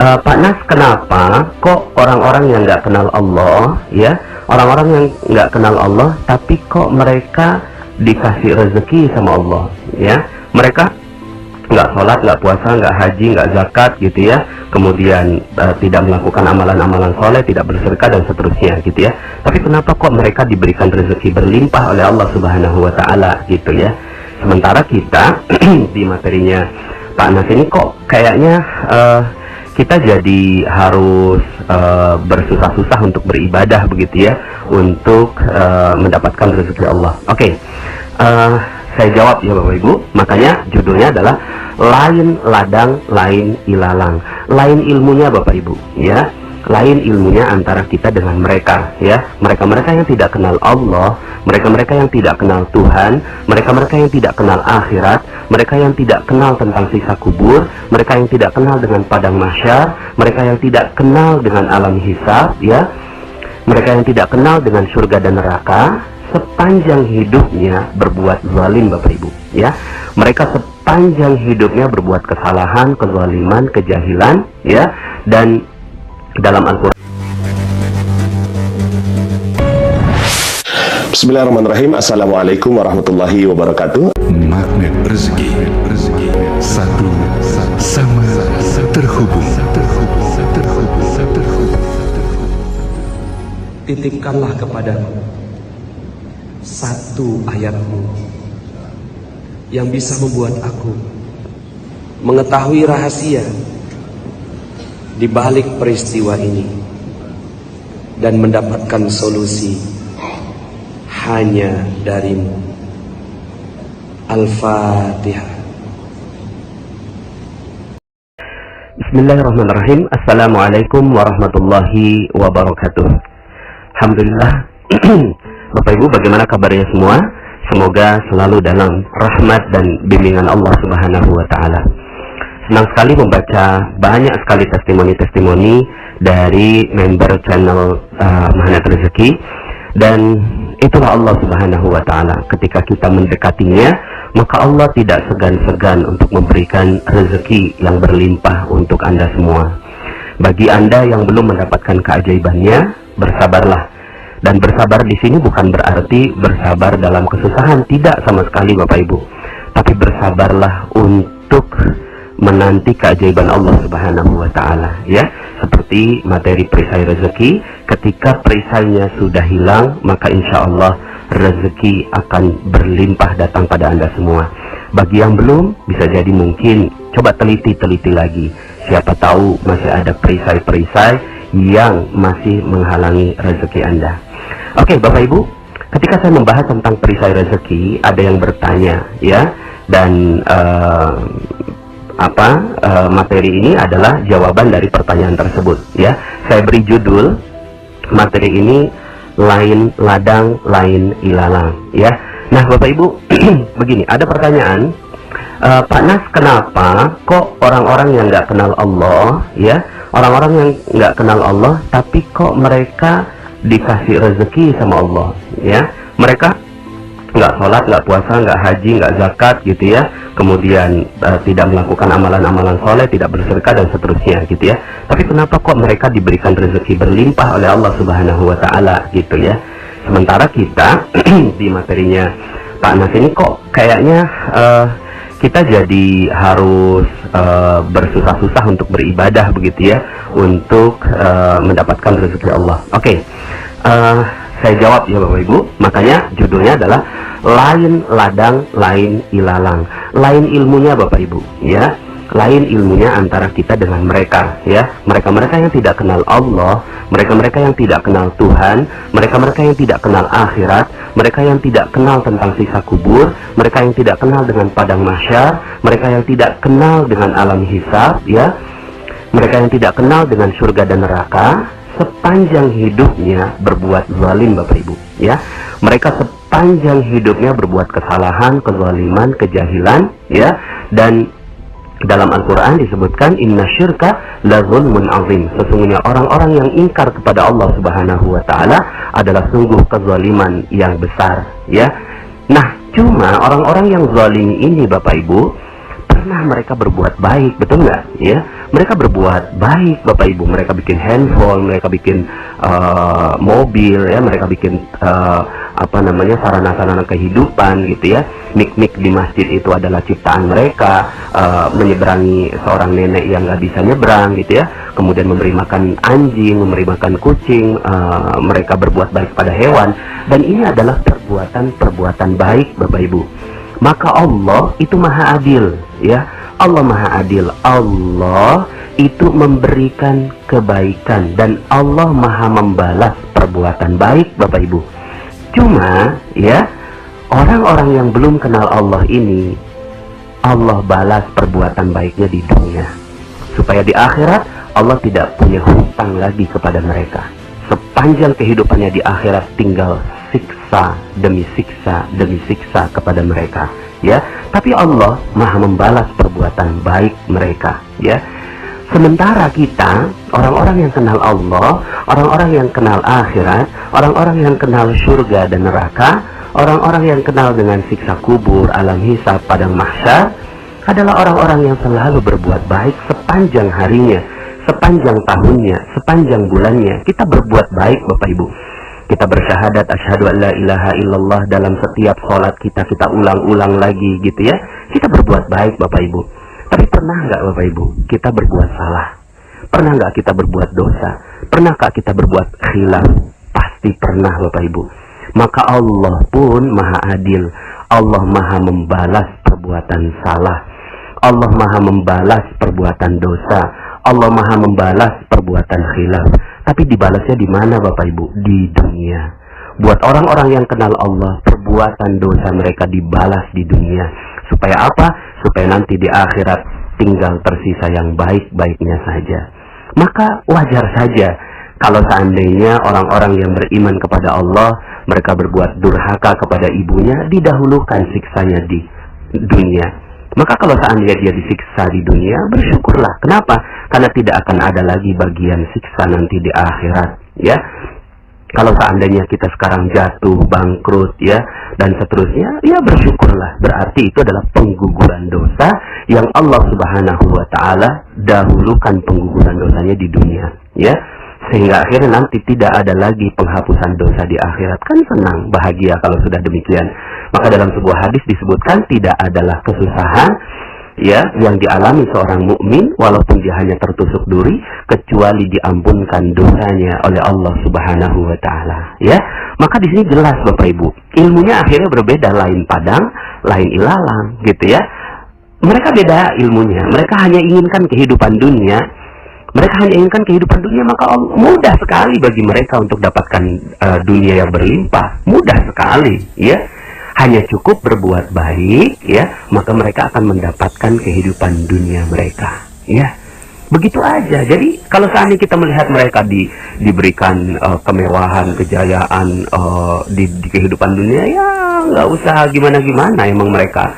Pak Nas, kenapa kok orang-orang yang nggak kenal Allah, ya, orang-orang yang nggak kenal Allah, tapi kok mereka dikasih rezeki sama Allah, ya, mereka nggak sholat, nggak puasa, nggak haji, nggak zakat, gitu ya, kemudian tidak melakukan amalan-amalan soleh, tidak bersedekah dan seterusnya, gitu ya. Tapi kenapa kok mereka diberikan rezeki berlimpah oleh Allah Subhanahu Wa Taala, gitu ya? Sementara kita di materinya Pak Nas ini kok kayaknya kita jadi harus bersusah-susah untuk beribadah, begitu ya, untuk mendapatkan rezeki Allah. Oke, saya jawab ya Bapak Ibu. Makanya judulnya adalah lain ladang, lain ilalang. Lain ilmunya Bapak Ibu, ya. Lain ilmunya antara kita dengan mereka, ya. Mereka-mereka yang tidak kenal Allah, mereka-mereka yang tidak kenal Tuhan, mereka-mereka yang tidak kenal akhirat, mereka yang tidak kenal tentang siksa kubur, mereka yang tidak kenal dengan padang mahsyar, mereka yang tidak kenal dengan alam hisab, ya. Mereka yang tidak kenal dengan surga dan neraka, sepanjang hidupnya berbuat zalim Bapak Ibu, ya. Mereka sepanjang hidupnya berbuat kesalahan, kezaliman, kejahilan, ya. Dan dalam Al-Quran, Bismillahirrahmanirrahim. Assalamualaikum warahmatullahi wabarakatuh. Magnet rezeki, satu sama terhubung. Titipkanlah kepadaku satu ayatmu yang bisa membuat aku mengetahui rahasia di balik peristiwa ini dan mendapatkan solusi hanya darimu. Al-Fatihah. Bismillahirrahmanirrahim. Assalamualaikum warahmatullahi wabarakatuh. Alhamdulillah. Bapak Ibu, bagaimana kabarnya semua? Semoga selalu dalam rahmat dan bimbingan Allah Subhanahu Wa Taala. Senang sekali membaca banyak sekali testimoni-testimoni dari member channel Magnet Rezeki, dan itulah Allah Subhanahu Wa Taala. Ketika kita mendekatinya, maka Allah tidak segan-segan untuk memberikan rezeki yang berlimpah untuk Anda semua. Bagi Anda yang belum mendapatkan keajaibannya, bersabarlah. Dan bersabar di sini bukan berarti bersabar dalam kesusahan, tidak sama sekali Bapak Ibu. Tapi bersabarlah untuk menanti keajaiban Allah Subhanahu Wa Taala, ya. Seperti materi perisai rezeki, ketika perisainya sudah hilang, maka insya Allah rezeki akan berlimpah datang pada Anda semua. Bagi yang belum, bisa jadi mungkin coba teliti lagi. Siapa tahu masih ada perisai-perisai yang masih menghalangi rezeki Anda. Oke, Bapak Ibu, ketika saya membahas tentang perisai rezeki, ada yang bertanya, ya, dan materi ini adalah jawaban dari pertanyaan tersebut, ya. Saya beri judul materi ini lain ladang, lain ilalang, ya. Nah, Bapak Ibu, begini, ada pertanyaan, Pak Nas, kenapa kok orang-orang yang nggak kenal Allah, ya, orang-orang yang nggak kenal Allah, tapi kok mereka dikasih rezeki sama Allah, ya. Mereka nggak sholat, nggak puasa, nggak haji, nggak zakat, gitu ya, kemudian tidak melakukan amalan-amalan soleh, tidak bersedekah dan seterusnya, gitu ya. Tapi kenapa kok mereka diberikan rezeki berlimpah oleh Allah Subhanahu Wa Taala, gitu ya. Sementara kita di materinya Pak Nas ini kok kayaknya kita jadi harus bersusah-susah untuk beribadah, begitu ya, untuk mendapatkan rezeki Allah. Oke, saya jawab ya Bapak Ibu. Makanya judulnya adalah lain ladang, lain ilalang. Lain ilmunya Bapak Ibu, ya. Lain ilmunya antara kita dengan mereka, ya. Mereka-mereka yang tidak kenal Allah, mereka-mereka yang tidak kenal Tuhan, mereka-mereka yang tidak kenal akhirat, mereka yang tidak kenal tentang siksa kubur, mereka yang tidak kenal dengan padang mahsyar, mereka yang tidak kenal dengan alam hisab, ya. Mereka yang tidak kenal dengan surga dan neraka, sepanjang hidupnya berbuat zalim Bapak Ibu, ya. Mereka sepanjang hidupnya berbuat kesalahan, kezaliman, kejahilan, ya. Dan dalam Al-Quran disebutkan inna syirka la zulmun azim. Sesungguhnya orang-orang yang ingkar kepada Allah Subhanahu Wa Taala adalah sungguh kezaliman yang besar, ya. Nah, cuma orang-orang yang zalim ini Bapak Ibu pernah mereka berbuat baik, betul nggak? Ya, mereka berbuat baik, Bapak Ibu. Mereka bikin handphone, mereka bikin mobil, ya, mereka bikin sarana-sarana kehidupan, gitu ya. Mik-mik di masjid itu adalah ciptaan mereka. Menyeberangi seorang nenek yang nggak bisa nyebrang, gitu ya. Kemudian memberi makan anjing, memberi makan kucing. Mereka berbuat baik pada hewan, dan ini adalah perbuatan baik, Bapak Ibu. Maka Allah itu maha adil, ya. Allah maha adil. Allah itu memberikan kebaikan, dan Allah maha membalas perbuatan baik, Bapak Ibu. Cuma, ya, orang-orang yang belum kenal Allah ini, Allah balas perbuatan baiknya di dunia, supaya di akhirat Allah tidak punya hutang lagi kepada mereka. Sepanjang kehidupannya di akhirat tinggal siksa demi siksa demi siksa kepada mereka, ya. Tapi Allah maha membalas perbuatan baik mereka, ya. Sementara kita, orang-orang yang kenal Allah, orang-orang yang kenal akhirat, orang-orang yang kenal surga dan neraka, orang-orang yang kenal dengan siksa kubur, alam hisab, padang mahsyar, adalah orang-orang yang selalu berbuat baik sepanjang harinya, sepanjang tahunnya, sepanjang bulannya. Kita berbuat baik, Bapak Ibu. Kita bersyahadat asyhadu an la ilaha illallah dalam setiap sholat kita ulang-ulang lagi, gitu ya. Kita berbuat baik, Bapak Ibu. Tapi pernah nggak, Bapak Ibu, kita berbuat salah? Pernah nggak kita berbuat dosa? Pernahkah kita berbuat khilaf? Pasti pernah, Bapak Ibu. Maka Allah pun maha adil. Allah maha membalas perbuatan salah. Allah maha membalas perbuatan dosa. Allah maha membalas perbuatan khilaf. Tapi dibalasnya di mana, Bapak Ibu? Di dunia. Buat orang-orang yang kenal Allah, perbuatan dosa mereka dibalas di dunia. Supaya apa? Supaya nanti di akhirat tinggal tersisa yang baik-baiknya saja. Maka wajar saja kalau seandainya orang-orang yang beriman kepada Allah, mereka berbuat durhaka kepada ibunya, didahulukan siksanya di dunia. Maka kalau seandainya dia disiksa di dunia, bersyukurlah. Kenapa? Karena tidak akan ada lagi bagian siksa nanti di akhirat, ya. Kalau seandainya kita sekarang jatuh, bangkrut, ya, dan seterusnya, ya bersyukurlah. Berarti itu adalah pengguguran dosa yang Allah Subhanahu wa Ta'ala dahulukan pengguguran dosanya di dunia, ya. Sehingga akhirnya nanti tidak ada lagi penghapusan dosa di akhirat. Kan senang, bahagia kalau sudah demikian. Maka dalam sebuah hadis disebutkan tidak adalah kesusahan, ya, yang dialami seorang mukmin walaupun dia hanya tertusuk duri, kecuali diampunkan dosanya oleh Allah Subhanahu wa Ta'ala, ya. Maka di sini jelas, Bapak Ibu, ilmunya akhirnya berbeda, lain padang, lain ilalang, gitu ya. Mereka beda ilmunya. Mereka hanya inginkan kehidupan dunia. Mereka hanya inginkan kehidupan dunia, maka mudah sekali bagi mereka untuk dapatkan dunia yang berlimpah. Mudah sekali, ya. Hanya cukup berbuat baik, ya, maka mereka akan mendapatkan kehidupan dunia mereka, ya. Begitu aja. Jadi kalau seandainya kita melihat mereka diberikan kemewahan, kejayaan di kehidupan dunia, ya nggak usah gimana-gimana. Emang mereka,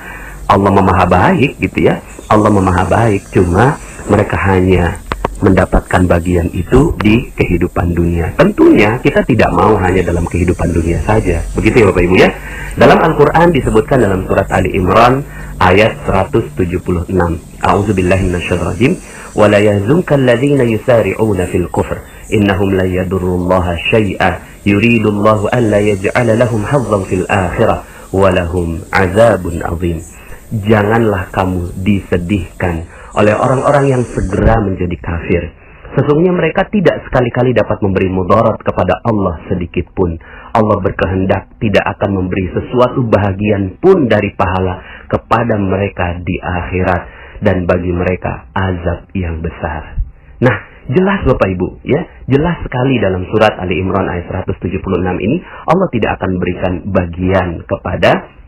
Allah maha baik, gitu ya. Allah maha baik. Cuma mereka hanya mendapatkan bagian itu di kehidupan dunia. Tentunya kita tidak mau hanya dalam kehidupan dunia saja. Begitu ya, Bapak Ibu, ya. Dalam Al-Quran disebutkan dalam surat Ali Imran ayat 176. A'udzubillahi minasyaitonirrajim. Wa la yahzunka alladziina yusari'una fil kufr innahum la yadurrullaha syai'a yuridullahu an la yaj'ala lahum hazzan fil akhirah wa lahum 'adzabun 'adzim. Janganlah kamu disedihkan oleh orang-orang yang segera menjadi kafir. Sesungguhnya mereka tidak sekali-kali dapat memberi mudarat kepada Allah sedikit pun. Allah berkehendak tidak akan memberi sesuatu bahagian pun dari pahala kepada mereka di akhirat, dan bagi mereka azab yang besar. Nah, jelas Bapak Ibu, ya, jelas sekali dalam surat Ali Imran ayat 176 ini, Allah tidak akan berikan bagian kepada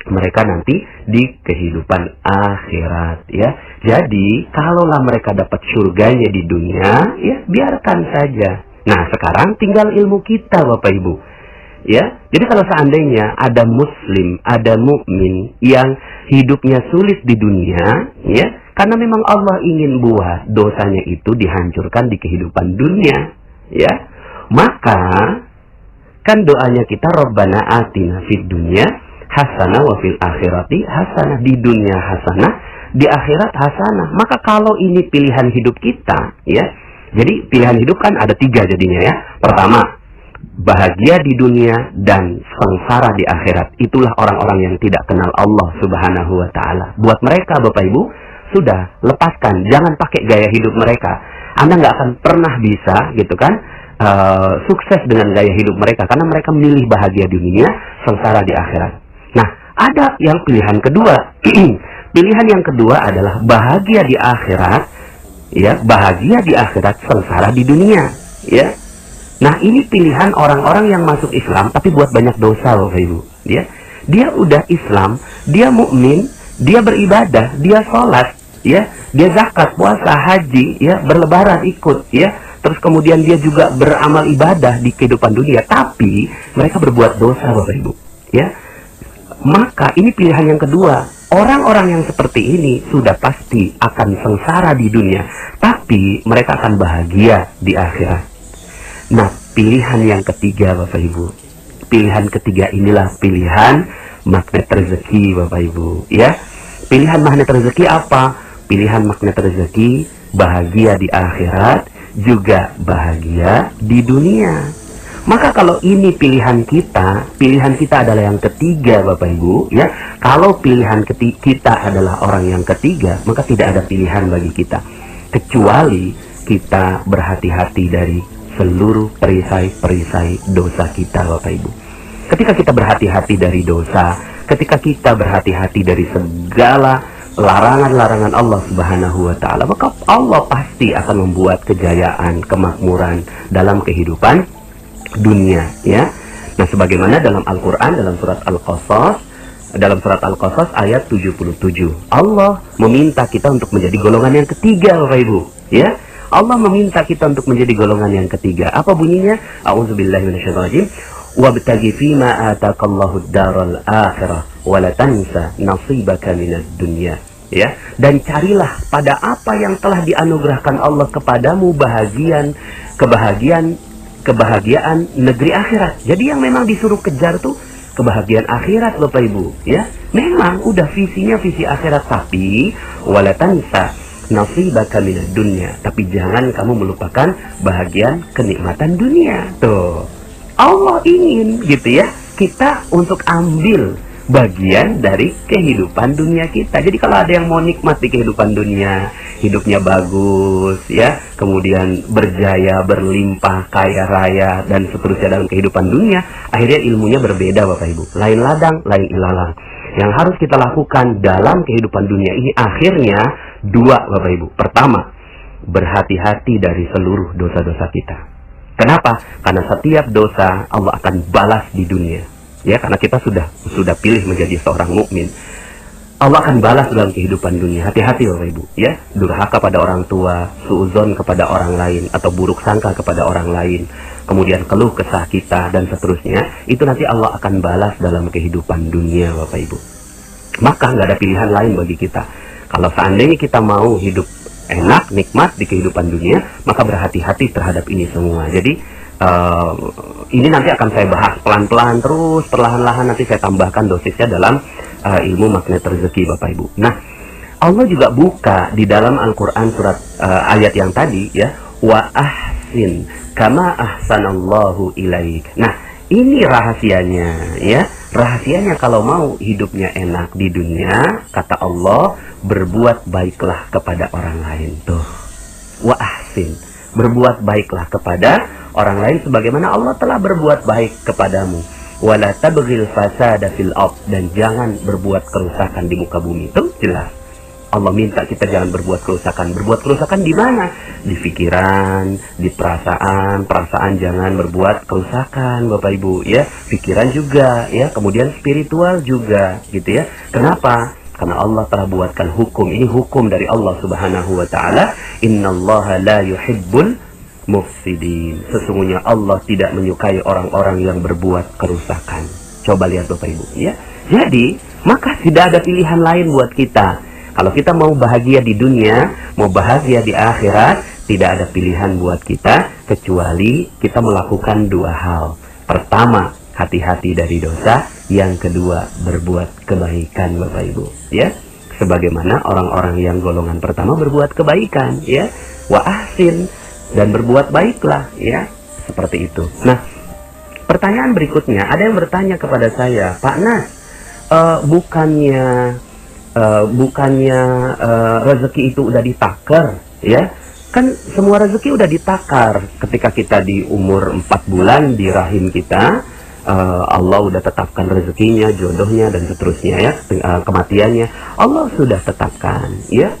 mereka nanti di kehidupan akhirat, ya. Jadi kalaulah mereka dapat surganya di dunia, ya biarkan saja. Nah, sekarang tinggal ilmu kita, Bapak Ibu, ya. Jadi kalau seandainya ada muslim, ada mukmin yang hidupnya sulit di dunia, ya, karena memang Allah ingin buat dosanya itu dihancurkan di kehidupan dunia, ya, maka kan doanya kita Rabbana atina fid dunya hasanah wa fil akhirati hasanah. Di dunia hasanah, di akhirat hasanah. Maka kalau ini pilihan hidup kita, ya. Jadi pilihan hidup kan ada 3 jadinya ya. Pertama, bahagia di dunia dan sengsara di akhirat. Itulah orang-orang yang tidak kenal Allah Subhanahu wa taala. Buat mereka Bapak Ibu, sudah lepaskan, jangan pakai gaya hidup mereka. Anda nggak akan pernah bisa gitu kan sukses dengan gaya hidup mereka, karena mereka memilih bahagia di dunia, sengsara di akhirat. Nah, ada yang pilihan kedua. Pilihan yang kedua adalah bahagia di akhirat, ya, bahagia di akhirat, sengsara di dunia, ya. Nah, ini pilihan orang-orang yang masuk Islam tapi buat banyak dosa, Bapak Ibu, ya. Dia udah Islam, dia mukmin, dia beribadah, dia sholat, ya, dia zakat, puasa, haji, ya, berlebaran ikut, ya. Terus kemudian dia juga beramal ibadah di kehidupan dunia, tapi mereka berbuat dosa, Bapak Ibu, ya. Maka ini pilihan yang kedua. Orang-orang yang seperti ini sudah pasti akan sengsara di dunia, tapi mereka akan bahagia di akhirat. Nah, pilihan yang ketiga Bapak Ibu, pilihan ketiga inilah pilihan magnet rezeki Bapak Ibu, ya. Pilihan magnet rezeki apa? Pilihan magnet rezeki bahagia di akhirat, juga bahagia di dunia. Maka kalau ini pilihan kita adalah yang ketiga Bapak Ibu, ya. Kalau pilihan kita adalah orang yang ketiga, maka tidak ada pilihan bagi kita, kecuali kita berhati-hati dari seluruh perisai-perisai dosa kita Bapak Ibu. Ketika kita berhati-hati dari dosa, ketika kita berhati-hati dari segala larangan-larangan Allah Subhanahu wa taala, maka Allah pasti akan membuat kejayaan, kemakmuran dalam kehidupan dunia, ya. Nah, sebagaimana dalam Al-Qur'an, dalam surat Al-Qasas ayat 77, Allah meminta kita untuk menjadi golongan yang ketiga Bapak Ibu, ya. Allah meminta kita untuk menjadi golongan yang ketiga. Apa bunyinya? A'udzubillahi minasyaitonirrajim. Wabtaghi fima ataqallahu ad-daral akhirah wa la tansa nasibaka minad dunya. Ya, dan carilah pada apa yang telah dianugerahkan Allah kepadamu kebahagiaan negeri akhirat. Jadi yang memang disuruh kejar tuh kebahagiaan akhirat Bapak Ibu, ya. Memang udah visinya visi akhirat, tapi wala tansa nasibaka minad dunya, tapi jangan kamu melupakan bahagian kenikmatan dunia. Tuh, Allah ingin gitu ya, kita untuk ambil bagian dari kehidupan dunia kita. Jadi kalau ada yang mau nikmat di kehidupan dunia, hidupnya bagus, ya, kemudian berjaya, berlimpah, kaya raya, dan seterusnya dalam kehidupan dunia, akhirnya ilmunya berbeda Bapak Ibu. Lain ladang, lain ilalang. Yang harus kita lakukan dalam kehidupan dunia ini akhirnya 2 Bapak Ibu. Pertama, berhati-hati dari seluruh dosa-dosa kita. Kenapa? Karena setiap dosa Allah akan balas di dunia. Ya, karena kita sudah pilih menjadi seorang mukmin. Allah akan balas dalam kehidupan dunia. Hati-hati Bapak Ibu, ya. Durhaka pada orang tua, suudzon kepada orang lain, atau buruk sangka kepada orang lain, kemudian keluh kesah kita dan seterusnya, itu nanti Allah akan balas dalam kehidupan dunia Bapak Ibu. Maka nggak ada pilihan lain bagi kita. Kalau seandainya kita mau hidup enak, nikmat di kehidupan dunia, maka berhati-hati terhadap ini semua. Jadi ini nanti akan saya bahas pelan-pelan, terus perlahan-lahan nanti saya tambahkan dosisnya dalam ilmu magnet rezeki Bapak Ibu. Nah, Allah juga buka di dalam Al-Quran surat ayat yang tadi, ya, wa ahsin kama ahsanallahu ilaik. Nah, ini rahasianya, ya. Rahasianya kalau mau hidupnya enak di dunia, kata Allah, berbuat baiklah kepada orang lain. Tuh, wa ahsin, berbuat baiklah kepada orang lain sebagaimana Allah telah berbuat baik kepadamu. Wala tabghil fasada fil ard, dan jangan berbuat kerusakan di muka bumi. Itu jelas. Allah minta kita jangan berbuat kerusakan. Berbuat kerusakan di mana? Di pikiran, di perasaan. Perasaan jangan berbuat kerusakan Bapak Ibu, ya. Pikiran juga, ya. Kemudian spiritual juga, gitu ya. Kenapa? Karena Allah telah buatkan hukum. Ini hukum dari Allah Subhanahu wa taala. Innallaha la yuhibbul mufsidin. Sesungguhnya Allah tidak menyukai orang-orang yang berbuat kerusakan. Coba lihat Bapak Ibu, ya. Jadi, maka tidak ada pilihan lain buat kita. Kalau kita mau bahagia di dunia, mau bahagia di akhirat, tidak ada pilihan buat kita kecuali kita melakukan 2 hal. Pertama, hati-hati dari dosa. Yang kedua, berbuat kebaikan Bapak Ibu, ya. sebagaimana orang-orang yang golongan pertama berbuat kebaikan, ya. Wa ahsin, dan berbuat baiklah, ya. Seperti itu. Nah, pertanyaan berikutnya, ada yang bertanya kepada saya, Pak Nas, bukannya rezeki itu udah ditakar, ya? Kan semua rezeki udah ditakar ketika kita di umur 4 bulan di rahim kita. Allah udah tetapkan rezekinya, jodohnya, dan seterusnya, ya, kematiannya Allah sudah tetapkan, ya.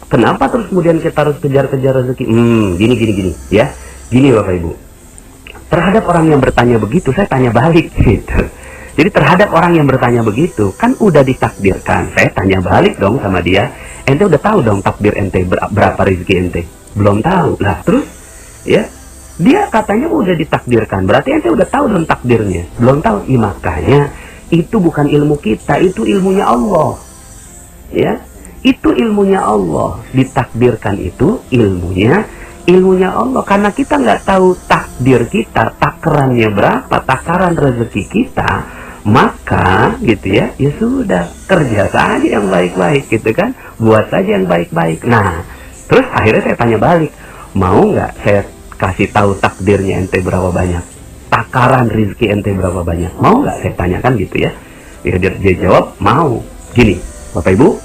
Kenapa terus kemudian kita harus kejar-kejar rezeki? Gini, ya. Gini Bapak Ibu, terhadap orang yang bertanya begitu, saya tanya balik, gitu. Jadi terhadap orang yang bertanya begitu, kan udah ditakdirkan. Saya tanya balik dong sama dia, ente udah tahu dong takdir ente berapa rezeki ente? Belum tahu lah. Terus, ya, dia katanya udah ditakdirkan, berarti ente udah tahu dong takdirnya. Belum tahu, makanya itu bukan ilmu kita, itu ilmunya Allah, ya. Itu ilmunya Allah. Ditakdirkan itu ilmunya Allah. Karena kita nggak tahu takdir kita, takarannya berapa, takaran rezeki kita, maka gitu ya, ya sudah, kerja saja yang baik-baik, gitu kan, buat saja yang baik-baik. Nah, terus akhirnya saya tanya balik, mau nggak saya kasih tahu takdirnya ente berapa banyak, takaran rezeki ente berapa banyak, mau nggak saya tanyakan gitu ya. Dia jawab mau. Gini Bapak Ibu,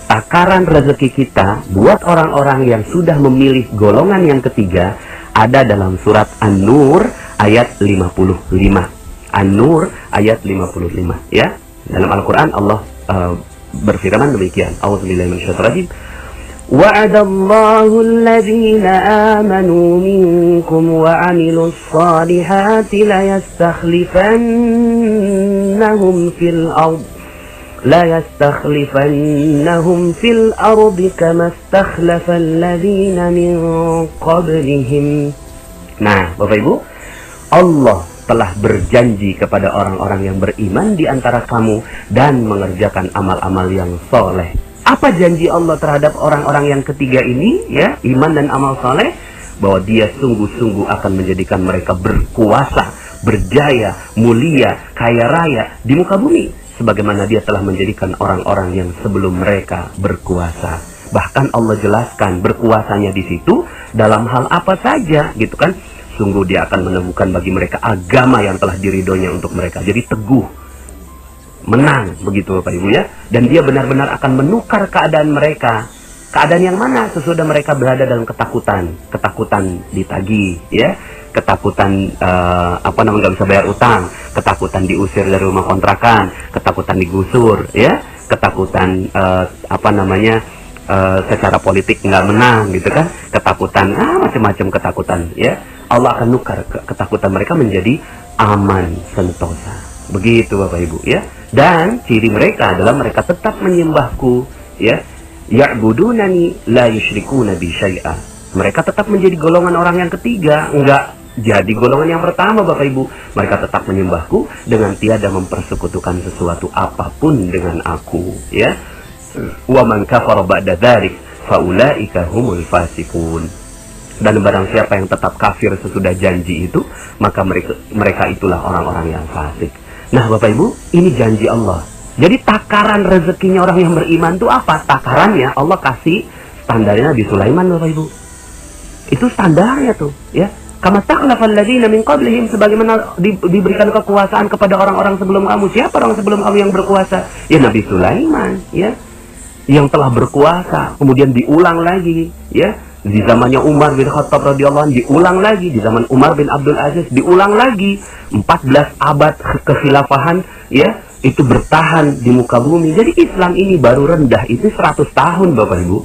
takaran rezeki kita buat orang-orang yang sudah memilih golongan yang ketiga ada dalam surat An-Nur ayat 55. An-Nur ayat 55, ya. Dalam Al-Qur'an Allah berfirman demikian. A'udzubillahi minasyaitonir rajim. Wa'adallahu alladhina amanu minkum wa 'amilus salihati la yastakhlifannahum fil ardh لا يستخلفنهم في الأرض كما استخلف الذين من قبلهم. Nah, Bapak Ibu, Allah telah berjanji kepada orang-orang yang beriman di antara kamu dan mengerjakan amal-amal yang soleh. Apa janji Allah terhadap orang-orang yang ketiga ini, ya, iman dan amal soleh? Bahwa dia sungguh-sungguh akan menjadikan mereka berkuasa, berjaya, mulia, kaya raya di muka bumi, sebagaimana dia telah menjadikan orang-orang yang sebelum mereka berkuasa. Bahkan Allah jelaskan berkuasanya di situ dalam hal apa saja, gitu kan. Sungguh dia akan menemukan bagi mereka agama yang telah diridhonya untuk mereka. Jadi teguh, menang, begitu Bapak Ibu, ya. Dan dia benar-benar akan menukar keadaan mereka. Keadaan yang mana? Sesudah mereka berada dalam ketakutan. Ketakutan ditagih, ya. Ketakutan nggak bisa bayar utang, ketakutan diusir dari rumah kontrakan, ketakutan digusur, ya, ketakutan secara politik nggak menang, gitu kan, ketakutan macam-macam ketakutan, ya. Allah akan nukar ketakutan mereka menjadi aman sentosa, begitu Bapak Ibu, ya. Dan ciri mereka adalah mereka tetap menyembahku, ya, ya'budunani la yusyrikuna bi syai'a. Mereka tetap menjadi golongan orang yang ketiga, enggak jadi golongan yang pertama Bapak Ibu. Mereka tetap menyembahku dengan tiada mempersekutukan sesuatu apapun dengan aku, ya. Wa man kafara ba'da dzalik fa ulaika humul fasiqun. Dan barang siapa yang tetap kafir sesudah janji itu, maka mereka itulah orang-orang yang fasik. Nah Bapak Ibu, ini janji Allah. Jadi takaran rezekinya orang yang beriman itu apa? Takarannya Allah kasih standarnya Nabi Sulaiman Bapak Ibu. Itu standarnya tuh, ya. Kama takhlafal ladzina min qablihim, sebagaimana diberikan kekuasaan kepada orang-orang sebelum kamu. Siapa orang sebelum kamu yang berkuasa? Ya Nabi Sulaiman, ya. Yang telah berkuasa, kemudian diulang lagi, ya. Di zamannya Umar bin Khattab radhiyallahu anhu diulang lagi, di zaman Umar bin Abdul Aziz diulang lagi. 14 abad kekhilafahan, ya, itu bertahan di muka bumi. Jadi Islam ini baru rendah itu 100 tahun Bapak Ibu,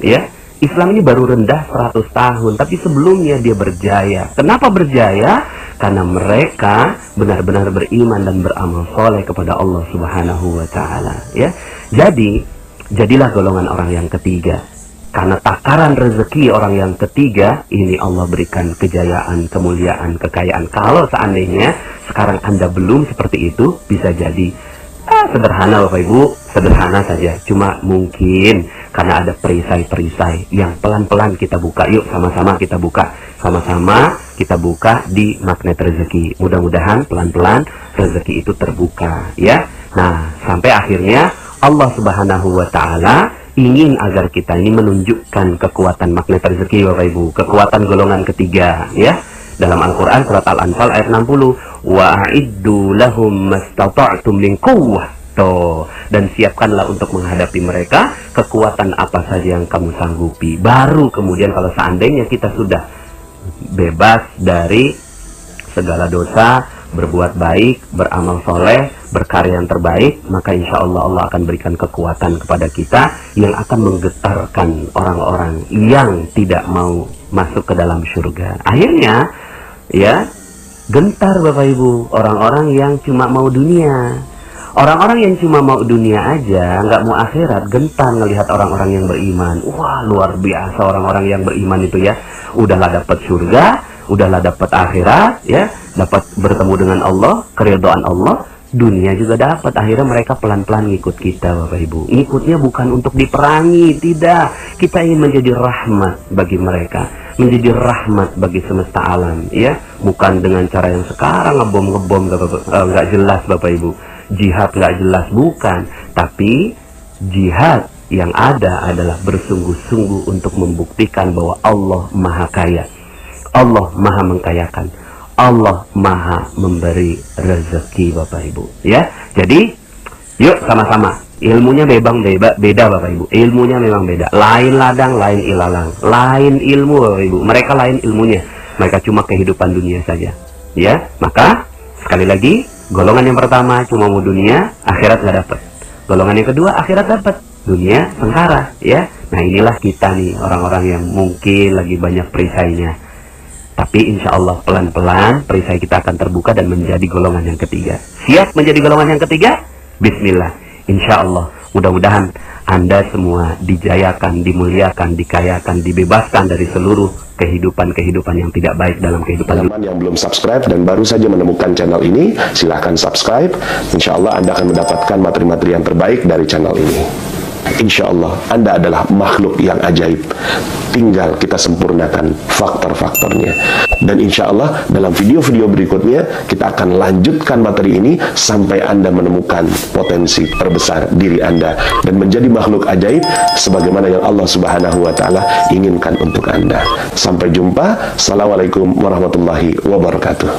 ya. Islam ini baru rendah 100 tahun, tapi sebelumnya dia berjaya. Kenapa berjaya? Karena mereka benar-benar beriman dan beramal soleh kepada Allah Subhanahu wa Ta'ala, ya. Jadi, jadilah golongan orang yang ketiga. Karena takaran rezeki orang yang ketiga ini Allah berikan kejayaan, kemuliaan, kekayaan. Kalau seandainya sekarang Anda belum seperti itu, bisa jadi sederhana Bapak Ibu, sederhana saja. Cuma mungkin karena ada perisai-perisai yang pelan-pelan kita buka. Yuk sama-sama kita buka. Sama-sama kita buka di magnet rezeki. Mudah-mudahan pelan-pelan rezeki itu terbuka, ya. Nah, sampai akhirnya Allah Subhanahu wa Ta'ala ingin agar kita ini menunjukkan kekuatan magnet rezeki, Bapak Ibu, kekuatan golongan ketiga, ya. Dalam Al-Quran surat Al-Anfal ayat 60, wa'iddu lahum mastata'tum min quwwah. Dan siapkanlah untuk menghadapi mereka kekuatan apa saja yang kamu sanggupi. Baru kemudian kalau seandainya kita sudah bebas dari segala dosa, berbuat baik, beramal soleh, berkarya yang terbaik, maka insya Allah Allah akan berikan kekuatan kepada kita yang akan menggetarkan orang-orang yang tidak mau masuk ke dalam surga. Akhirnya, ya, gentar Bapak Ibu, orang-orang yang cuma mau dunia. Orang-orang yang cuma mau dunia aja, nggak mau akhirat, gentar ngelihat orang-orang yang beriman. Wah, luar biasa orang-orang yang beriman itu ya. Udahlah dapat surga, udahlah dapat akhirat, ya, dapat bertemu dengan Allah, keridhaan Allah, dunia juga dapat. Akhirnya mereka pelan-pelan ngikut kita, Bapak Ibu. Ngikutnya bukan untuk diperangi, tidak. Kita ingin menjadi rahmat bagi mereka, menjadi rahmat bagi semesta alam, ya. Bukan dengan cara yang sekarang ngebom nggak jelas, Bapak Ibu. Jihad nggak jelas, bukan. Tapi jihad yang ada adalah bersungguh-sungguh untuk membuktikan bahwa Allah Maha Kaya, Allah Maha Mengkayakan, Allah Maha Memberi rezeki, Bapak Ibu, ya. Jadi yuk sama-sama, ilmunya beda Bapak Ibu, ilmunya memang beda, lain ladang lain ilalang, lain ilmu Bapak Ibu, mereka lain ilmunya, mereka cuma kehidupan dunia saja, ya. Maka sekali lagi, golongan yang pertama cuma mau dunia, akhirat nggak dapat. Golongan yang kedua akhirat dapat, dunia sengsara, ya. Nah inilah kita nih, orang-orang yang mungkin lagi banyak perisainya. Tapi insya Allah pelan-pelan perisai kita akan terbuka dan menjadi golongan yang ketiga. Siap menjadi golongan yang ketiga? Bismillah. Insya Allah. Mudah-mudahan Anda semua dijayakan, dimuliakan, dikayakan, dibebaskan dari seluruh kehidupan-kehidupan yang tidak baik dalam kehidupan. Teman yang belum subscribe dan baru saja menemukan channel ini, silahkan subscribe. Insya Allah Anda akan mendapatkan materi-materi yang terbaik dari channel ini. Insya Allah Anda adalah makhluk yang ajaib. Tinggal kita sempurnakan faktor-faktornya. Dan insya Allah dalam video-video berikutnya kita akan lanjutkan materi ini sampai Anda menemukan potensi terbesar diri Anda dan menjadi makhluk ajaib sebagaimana yang Allah Subhanahu wa Ta'ala inginkan untuk Anda. Sampai jumpa. Assalamualaikum warahmatullahi wabarakatuh.